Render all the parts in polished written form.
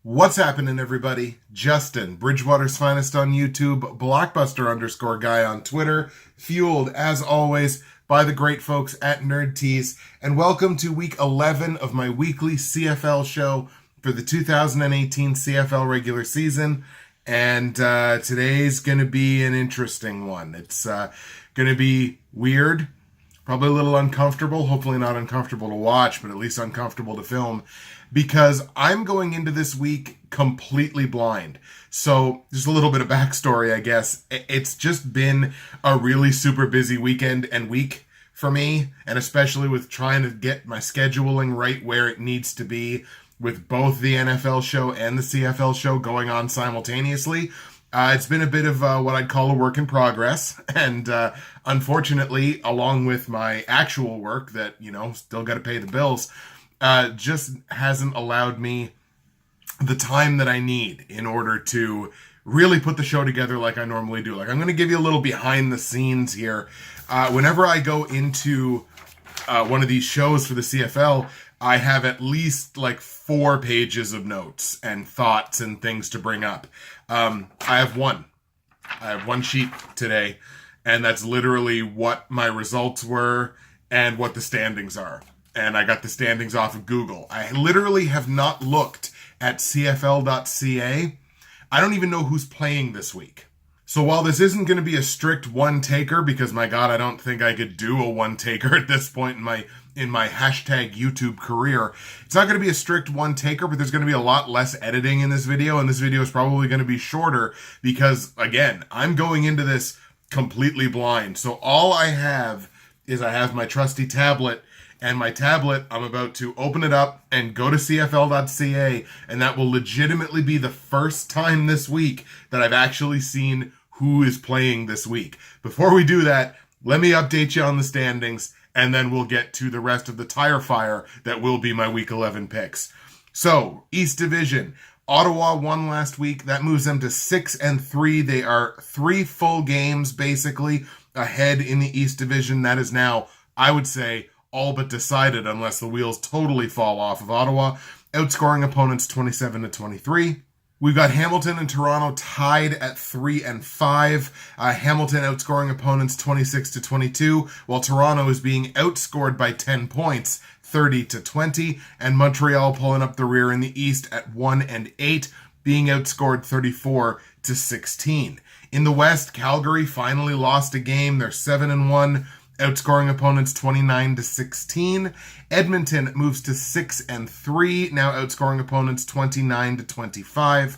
What's happening, everybody? Justin, Bridgewater's finest on YouTube, Blockbuster_guy on Twitter, fueled, as always, by the great folks at Nerd Tees, and welcome to week 11 of my weekly CFL show for the 2018 CFL regular season. And today's going to be an interesting one. It's going to be weird, probably a little uncomfortable, hopefully not uncomfortable to watch, but at least uncomfortable to film, because I'm going into this week completely blind. So just a little bit of backstory, I guess. It's just been a really super busy weekend and week for me, and especially with trying to get my scheduling right where it needs to be with both the NFL show and the CFL show going on simultaneously. It's been a bit of what I'd call a work in progress, and unfortunately, along with my actual work that, still got to pay the bills, just hasn't allowed me the time that I need in order to really put the show together like I normally do. Like, I'm going to give you a little behind the scenes here. Whenever I go into one of these shows for the CFL, I have at least like 4 pages of notes and thoughts and things to bring up. I have one sheet today, and that's literally what my results were and what the standings are. And I got the standings off of Google. I literally have not looked at CFL.ca. I don't even know who's playing this week. So while this isn't going to be a strict one-taker, because my God, I don't think I could do a one-taker at this point in my hashtag YouTube career. It's not going to be a strict one-taker, but there's going to be a lot less editing in this video, and this video is probably going to be shorter because, again, I'm going into this completely blind. So all I have is I have my trusty tablet, and my tablet, I'm about to open it up and go to CFL.ca, and that will legitimately be the first time this week that I've actually seen who is playing this week. Before we do that, let me update you on the standings, and then we'll get to the rest of the tire fire that will be my Week 11 picks. So, East Division. Ottawa won last week. That moves them to 6-3. They are 3 full games, basically, ahead in the East Division. That is now, I would say, all but decided unless the wheels totally fall off of Ottawa, outscoring opponents 27-23. We've got Hamilton and Toronto tied at 3-5. Hamilton outscoring opponents 26-22, while Toronto is being outscored by 10 points, 30-20, and Montreal pulling up the rear in the East at 1-8, being outscored 34-16. In the West, Calgary finally lost a game. They're 7-1. Outscoring opponents 29-16. Edmonton moves to 6-3, now outscoring opponents 29-25.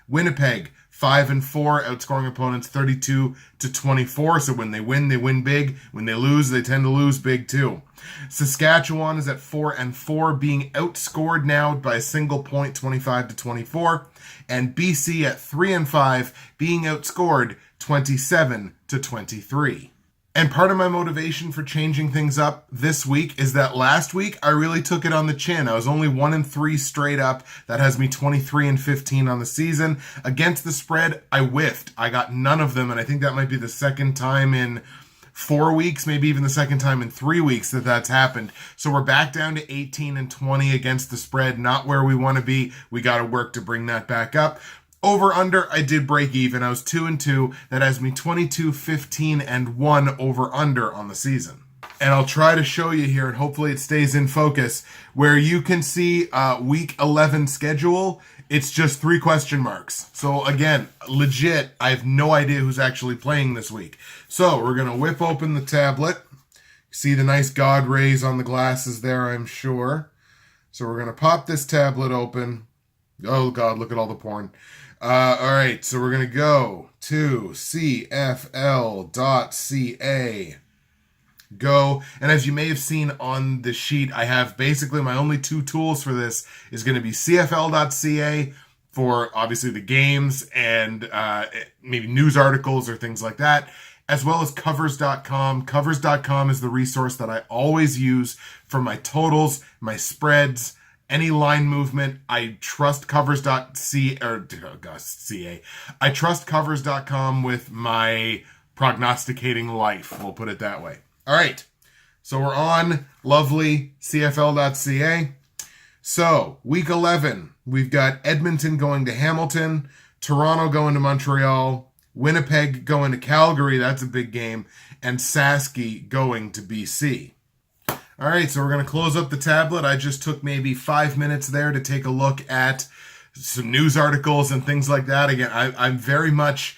Winnipeg 5-4, outscoring opponents 32-24. So when they win big. When they lose, they tend to lose big too. Saskatchewan is at 4-4, being outscored now by a single point, 25-24. And BC at 3-5, being outscored 27-23. And part of my motivation for changing things up this week is that last week I really took it on the chin. I was only 1-3 straight up. That has me 23-15 on the season. Against the spread, I whiffed. I got none of them, and I think that might be the second time in 4 weeks, maybe even the second time in 3 weeks that that's happened. So we're back down to 18-20 against the spread. Not where we want to be. We got to work to bring that back up. Over under, I did break even. I was 2-2. That has me 22-15-1 over under on the season. And I'll try to show you here, and hopefully it stays in focus, where you can see week 11 schedule. It's just 3 question marks. So again, legit, I have no idea who's actually playing this week. So we're going to whip open the tablet. See the nice God rays on the glasses there, I'm sure. So we're going to pop this tablet open. Oh God, look at all the porn. All right, so we're going to go to CFL.ca. Go. And as you may have seen on the sheet, I have basically my only 2 tools for this is going to be CFL.ca for obviously the games and maybe news articles or things like that, as well as Covers.com. Covers.com is the resource that I always use for my totals, my spreads, any line movement. I trust Covers.ca. I trust Covers.com with my prognosticating life. We'll put it that way. All right. So we're on lovely CFL.ca. So week 11, we've got Edmonton going to Hamilton, Toronto going to Montreal, Winnipeg going to Calgary, that's a big game, and Saski going to BC. All right, so we're going to close up the tablet. I just took maybe 5 minutes there to take a look at some news articles and things like that. Again, I'm very much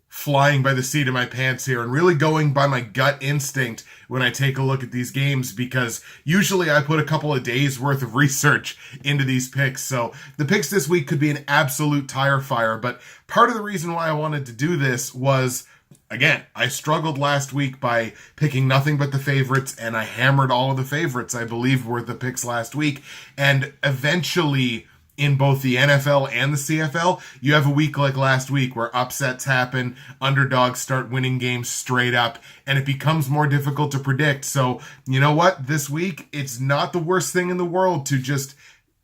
flying by the seat of my pants here and really going by my gut instinct when I take a look at these games, because usually I put a couple of days worth of research into these picks. So the picks this week could be an absolute tire fire, but part of the reason why I wanted to do this was, again, I struggled last week by picking nothing but the favorites, and I hammered all of the favorites, I believe, were the picks last week. And eventually, in both the NFL and the CFL, you have a week like last week where upsets happen, underdogs start winning games straight up, and it becomes more difficult to predict. So, you know what? This week, it's not the worst thing in the world to just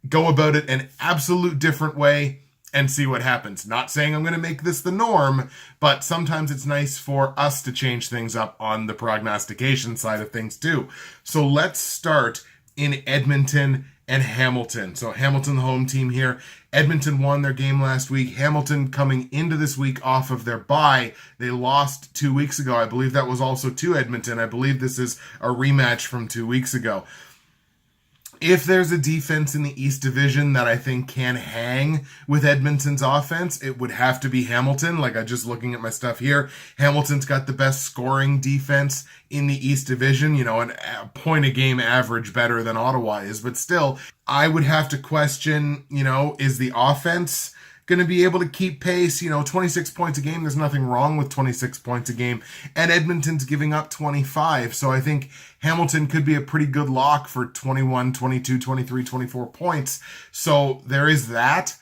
go about it an absolute different way and see what happens. Not saying I'm going to make this the norm, but sometimes it's nice for us to change things up on the prognostication side of things too. So let's start in Edmonton and Hamilton. So Hamilton, the home team here. Edmonton won their game last week. Hamilton coming into this week off of their bye. They lost 2 weeks ago. I believe that was also to Edmonton. I believe this is a rematch from 2 weeks ago. If there's a defense in the East Division that I think can hang with Edmonton's offense, it would have to be Hamilton. Like, I'm just looking at my stuff here. Hamilton's got the best scoring defense in the East Division, you know, a point a game average better than Ottawa is. But still, I would have to question, you know, is the offense going to be able to keep pace? You know, 26 points a game, there's nothing wrong with 26 points a game. And Edmonton's giving up 25. So I think Hamilton could be a pretty good lock for 21, 22, 23, 24 points. So there is that.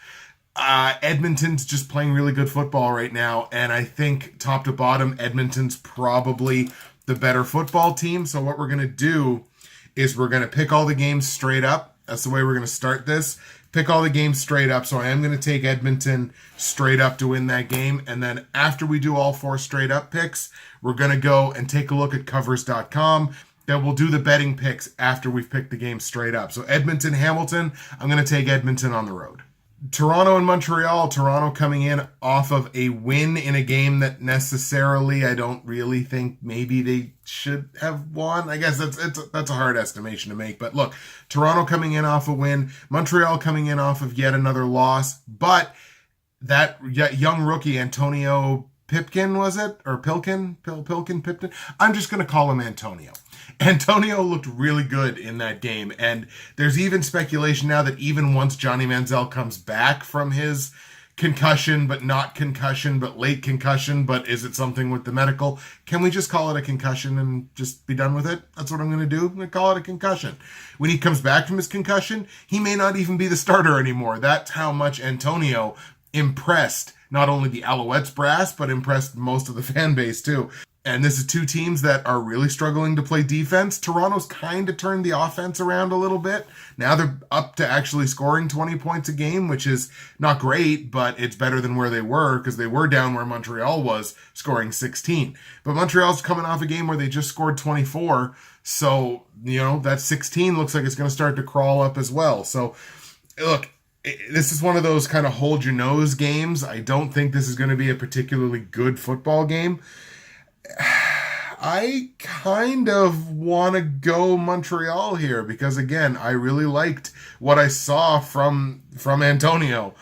Edmonton's just playing really good football right now. And I think top to bottom, Edmonton's probably the better football team. So what we're going to do is we're going to pick all the games straight up. That's the way we're going to start this. Pick all the games straight up. So I am going to take Edmonton straight up to win that game. And then after we do all 4 straight up picks, we're going to go and take a look at covers.com. Then we'll do the betting picks after we've picked the game straight up. So Edmonton, Hamilton, I'm going to take Edmonton on the road. Toronto and Montreal. Toronto coming in off of a win in a game that necessarily I don't really think maybe they should have won. I guess that's a hard estimation to make. But look, Toronto coming in off a win. Montreal coming in off of yet another loss. But that young rookie, Antonio Pipkin, was it? Or Pipkin? I'm just going to call him Antonio. Antonio looked really good in that game, and there's even speculation now that even once Johnny Manziel comes back from his concussion, but not concussion, but late concussion, but is it something with the medical? Can we just call it a concussion and just be done with it? That's what I'm going to do. I'm going to call it a concussion. When he comes back from his concussion, he may not even be the starter anymore. That's how much Antonio impressed not only the Alouettes brass, but impressed most of the fan base too. And this is 2 teams that are really struggling to play defense. Toronto's kind of turned the offense around a little bit. Now they're up to actually scoring 20 points a game, which is not great, but it's better than where they were, because they were down where Montreal was, scoring 16. But Montreal's coming off a game where they just scored 24. So, you know, that 16 looks like it's going to start to crawl up as well. So, look, this is one of those kind of hold your nose games. I don't think this is going to be a particularly good football game. I kind of want to go Montreal here because, again, I really liked what I saw from Antonio.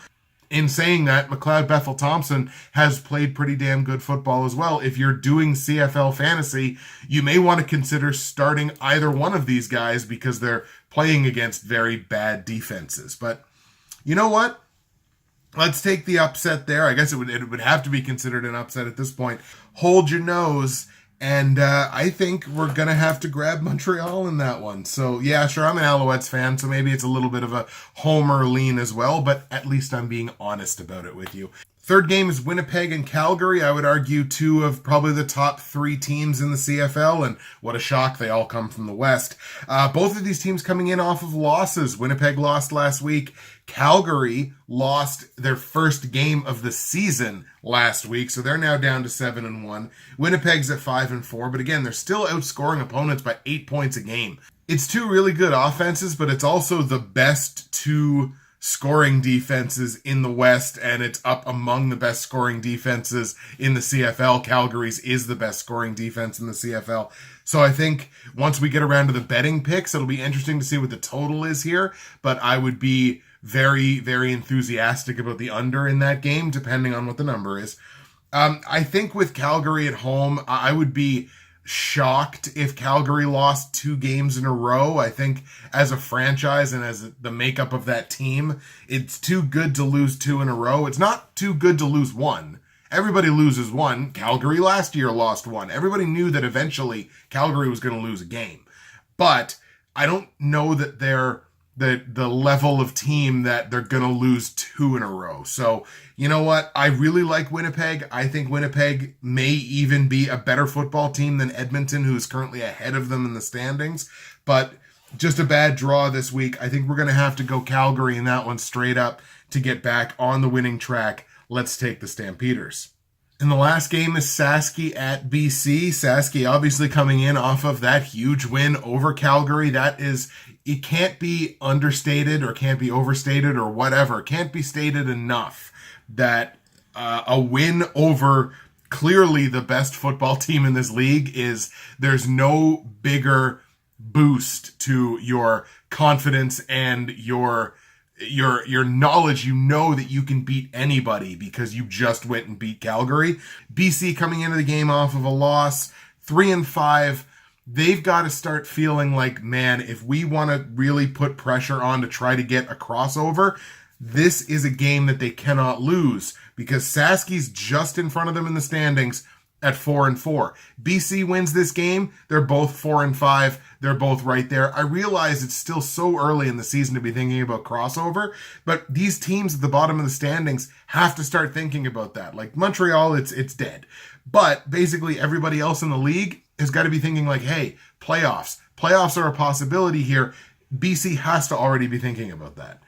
In saying that, McLeod Bethel-Thompson has played pretty damn good football as well. If you're doing CFL fantasy, you may want to consider starting either one of these guys because they're playing against very bad defenses. But you know what? Let's take the upset there. I guess it would have to be considered an upset at this point. Hold your nose, and I think we're going to have to grab Montreal in that one. So, yeah, sure, I'm an Alouettes fan, so maybe it's a little bit of a homer lean as well, but at least I'm being honest about it with you. Third game is Winnipeg and Calgary. I would argue 2 of probably the top 3 teams in the CFL, and what a shock, they all come from the West. Both of these teams coming in off of losses. Winnipeg lost last week. Calgary lost their first game of the season last week, so they're now down to 7-1. Winnipeg's at 5-4, but again, they're still outscoring opponents by 8 points a game. It's 2 really good offenses, but it's also the best 2 scoring defenses in the West, and it's up among the best scoring defenses in the CFL. Calgary's is the best scoring defense in the CFL. So I think once we get around to the betting picks, it'll be interesting to see what the total is here, but I would be very, very enthusiastic about the under in that game, depending on what the number is. I think with Calgary at home, I would be shocked if Calgary lost 2 games in a row. I think as a franchise and as the makeup of that team, it's too good to lose 2 in a row. It's not too good to lose 1. Everybody loses 1. Calgary last year lost 1. Everybody knew that eventually Calgary was going to lose a game. But I don't know that they're the level of team that they're going to lose 2 in a row. So, you know what? I really like Winnipeg. I think Winnipeg may even be a better football team than Edmonton, who is currently ahead of them in the standings. But just a bad draw this week. I think we're going to have to go Calgary in that one straight up to get back on the winning track. Let's take the Stampeders. And the last game is Saski at BC. Saski obviously coming in off of that huge win over Calgary. It can't be understated or can't be overstated or whatever. It can't be stated enough that a win over clearly the best football team in this league there's no bigger boost to your confidence and your knowledge. You know that you can beat anybody because you just went and beat Calgary. BC coming into the game off of a loss, 3-5. They've got to start feeling like, man, if we want to really put pressure on to try to get a crossover, this is a game that they cannot lose because Saski's just in front of them in the standings at 4-4. BC wins this game. They're both 4-5. They're both right there. I realize it's still so early in the season to be thinking about crossover, but these teams at the bottom of the standings have to start thinking about that. Like Montreal, it's dead. But basically everybody else in the league has got to be thinking like, hey, playoffs. Playoffs are a possibility here. BC has to already be thinking about that.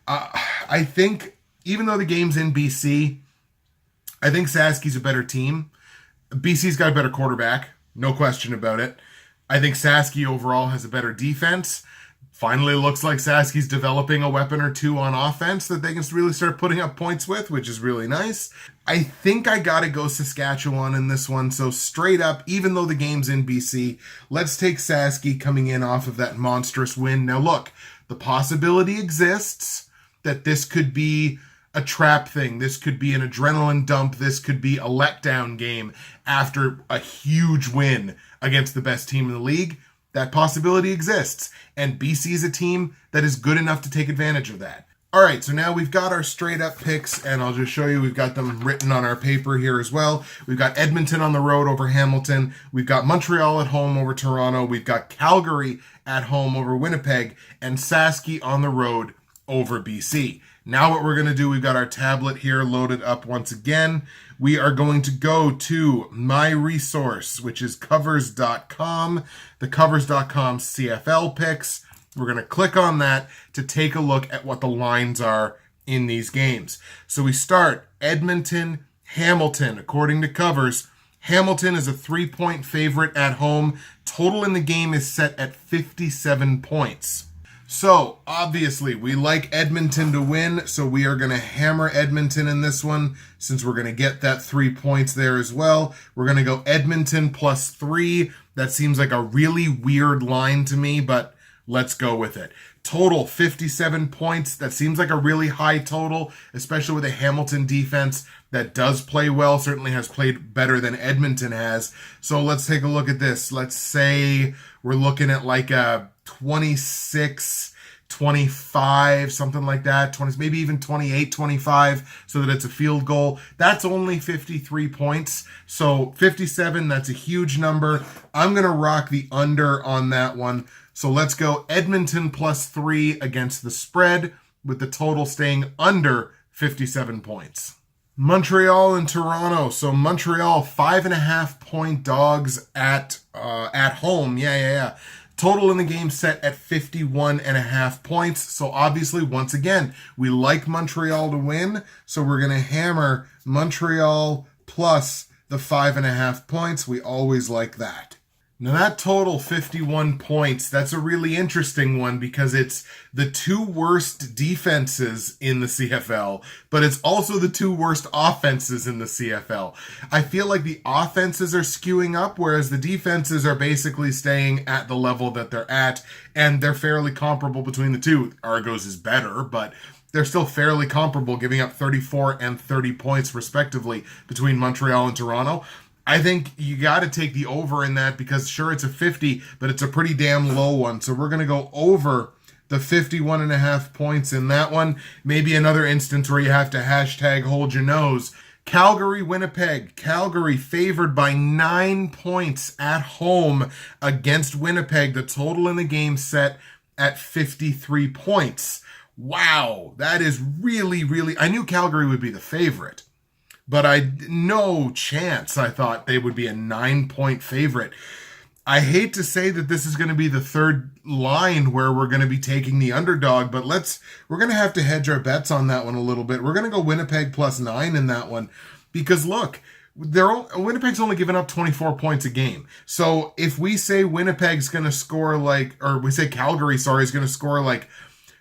I think even though the game's in BC, I think Saski's a better team. BC's got a better quarterback, no question about it. I think Saski overall has a better defense. Finally looks like Saski's developing a weapon or 2 on offense that they can really start putting up points with, which is really nice. I think I gotta go Saskatchewan in this one. So straight up, even though the game's in BC, let's take Saski coming in off of that monstrous win. Now look, the possibility exists that this could be a trap thing. This could be an adrenaline dump. This could be a letdown game after a huge win against the best team in the league. That possibility exists. And BC is a team that is good enough to take advantage of that. All right, so now we've got our straight up picks, and I'll just show you. We've got them written on our paper here as well. We've got Edmonton on the road over Hamilton. We've got Montreal at home over Toronto. We've got Calgary at home over Winnipeg, and Saski on the road over BC. Now what we're going to do, we've got our tablet here loaded up once again. We are going to go to my resource, which is covers.com, the covers.com CFL picks. We're going to click on that to take a look at what the lines are in these games. So we start Edmonton, Hamilton. According to Covers, Hamilton is a 3-point favorite at home. Total in the game is set at 57 points. So, obviously, we like Edmonton to win, so we are going to hammer Edmonton in this one, since we're going to get that 3 points there as well. We're going to go Edmonton +3. That seems like a really weird line to me, but let's go with it. Total, 57 points. That seems like a really high total, especially with a Hamilton defense that does play well, certainly has played better than Edmonton has. So let's take a look at this. Let's say we're looking at like a 26, 25, something like that, 20, maybe even 28, 25, so that it's a field goal. That's only 53 points. So 57, that's a huge number. I'm going to rock the under on that one. So let's go Edmonton +3 against the spread, with the total staying under 57 points. Montreal and Toronto. So Montreal 5.5 point dogs at home. Yeah. Total in the game set at 51.5 points. So obviously, once again, we like Montreal to win. So we're going to hammer Montreal plus the 5.5 points. We always like that. Now that total 51 points, that's a really interesting one because it's the two worst defenses in the CFL, but it's also the two worst offenses in the CFL. I feel like the offenses are skewing up, whereas the defenses are basically staying at the level that they're at, and they're fairly comparable between the two. Argos is better, but they're still fairly comparable, giving up 34 and 30 points respectively between Montreal and Toronto. I think you got to take the over in that because sure, it's a 50, but it's a pretty damn low one. So we're going to go over the 51 and a half points in that one. Maybe another instance where you have to hashtag hold your nose. Calgary Winnipeg. Calgary favored by 9 points at home against Winnipeg. The total in the game set at 53 points. Wow, that is really, really... I knew Calgary would be the favorite, but no chance I thought they would be a 9-point favorite. I hate to say that this is going to be the third line where we're going to be taking the underdog, but we're going to have to hedge our bets on that one a little bit. We're going to go Winnipeg plus 9 in that one because look, Winnipeg's only given up 24 points a game. So if we say Winnipeg's going to score we say Calgary, is going to score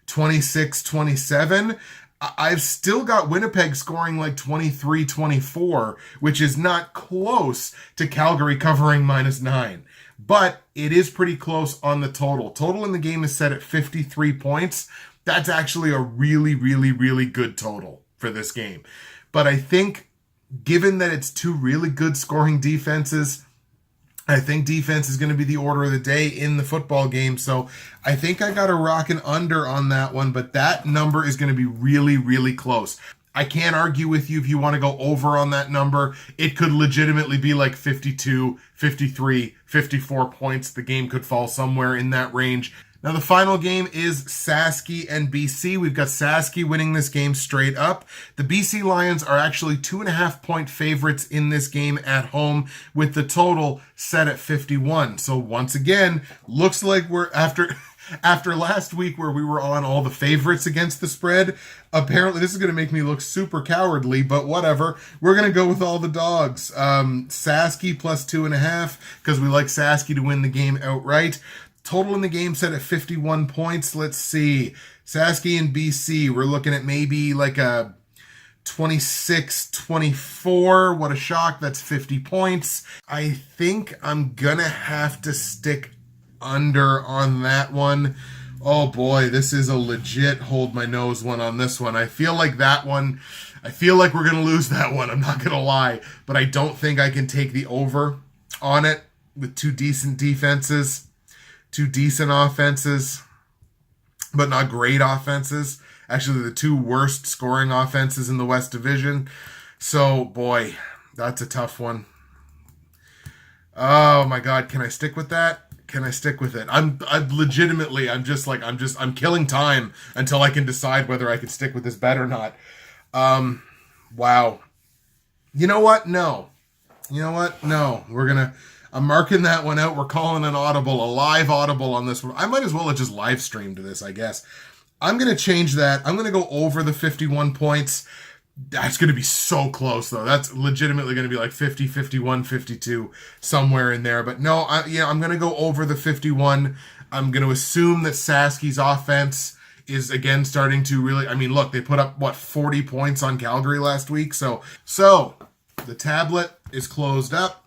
26-27, I've still got Winnipeg scoring 23-24, which is not close to Calgary covering -9. But it is pretty close on the total. Total in the game is set at 53 points. That's actually a really, really, really good total for this game. But I think, given that it's two really good scoring defenses, I think defense is going to be the order of the day in the football game. So I think I got a rockin' under on that one, but that number is going to be really, really close. I can't argue with you if you want to go over on that number. It could legitimately be 52, 53, 54 points. The game could fall somewhere in that range. Now, the final game is Saski and BC. We've got Saski winning this game straight up. The BC Lions are actually 2.5-point favorites in this game at home with the total set at 51. So once again, looks like we're after last week where we were on all the favorites against the spread. Apparently, this is going to make me look super cowardly, but whatever. We're going to go with all the dogs. Saski plus 2.5 because we like Saski to win the game outright. Total in the game set at 51 points. Let's see. Saski and BC, we're looking at maybe a 26-24. What a shock. That's 50 points. I think I'm going to have to stick under on that one. Oh boy, this is a legit hold my nose one on this one. I feel like we're going to lose that one. I'm not going to lie. But I don't think I can take the over on it with two decent defenses. Two decent offenses, but not great offenses. Actually, the two worst scoring offenses in the West Division. So, boy, that's a tough one. Oh my God, can I stick with that? Can I stick with it? I'm killing time until I can decide whether I can stick with this bet or not. Wow. You know what? No. I'm marking that one out. We're calling an audible, a live audible on this one. I might as well have just live streamed this, I guess. I'm going to change that. I'm going to go over the 51 points. That's going to be so close, though. That's legitimately going to be 50, 51, 52, somewhere in there. But no, I'm going to go over the 51. I'm going to assume that Saski's offense is again starting to really... look, they put up, 40 points on Calgary last week? So the tablet is closed up.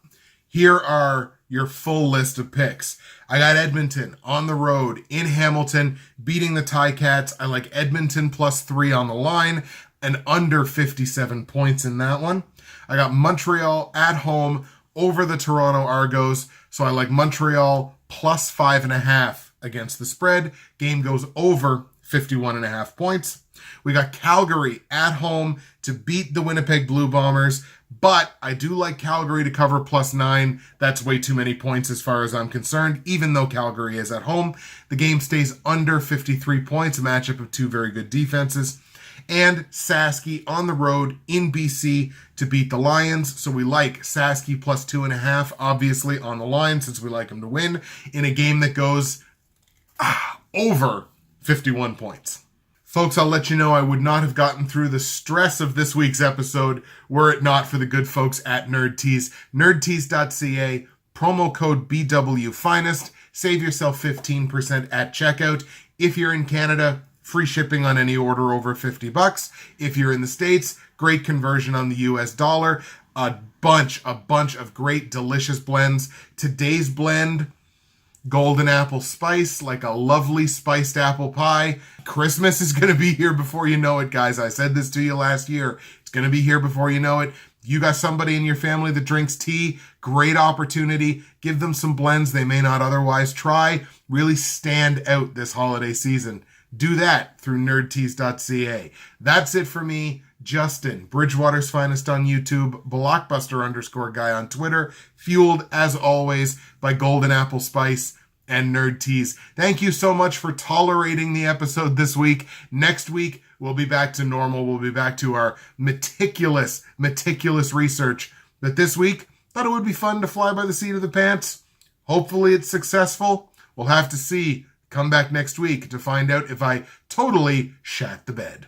Here are your full list of picks. I got Edmonton on the road in Hamilton, beating the Ticats. I like Edmonton plus 3 on the line and under 57 points in that one. I got Montreal at home over the Toronto Argos. So I like Montreal plus 5.5 against the spread. Game goes over 51.5 points. We got Calgary at home to beat the Winnipeg Blue Bombers. But I do like Calgary to cover plus 9. That's way too many points as far as I'm concerned, even though Calgary is at home. The game stays under 53 points, a matchup of two very good defenses. And Saski on the road in BC to beat the Lions. So we like Saski plus 2.5, obviously, on the line, since we like them to win in a game that goes over 51 points. Folks, I'll let you know I would not have gotten through the stress of this week's episode were it not for the good folks at NerdTees. NerdTees.ca, promo code BWFinest. Save yourself 15% at checkout. If you're in Canada, free shipping on any order over $50. If you're in the States, great conversion on the US dollar. A bunch of great, delicious blends. Today's blend, golden apple spice, like a lovely spiced apple pie. Christmas is going to be here before you know it, guys. I said this to you last year. It's going to be here before you know it. You got somebody in your family that drinks tea, great opportunity. Give them some blends they may not otherwise try. Really stand out this holiday season. Do that through nerdteas.ca. That's it for me, Justin, Bridgewater's Finest on YouTube, Blockbuster_guy on Twitter, fueled as always by Golden Apple Spice and Nerd Teas. Thank you so much for tolerating the episode this week. Next week, we'll be back to normal. We'll be back to our meticulous research. But this week, thought it would be fun to fly by the seat of the pants. Hopefully it's successful. We'll have to see. Come back next week to find out if I totally shat the bed.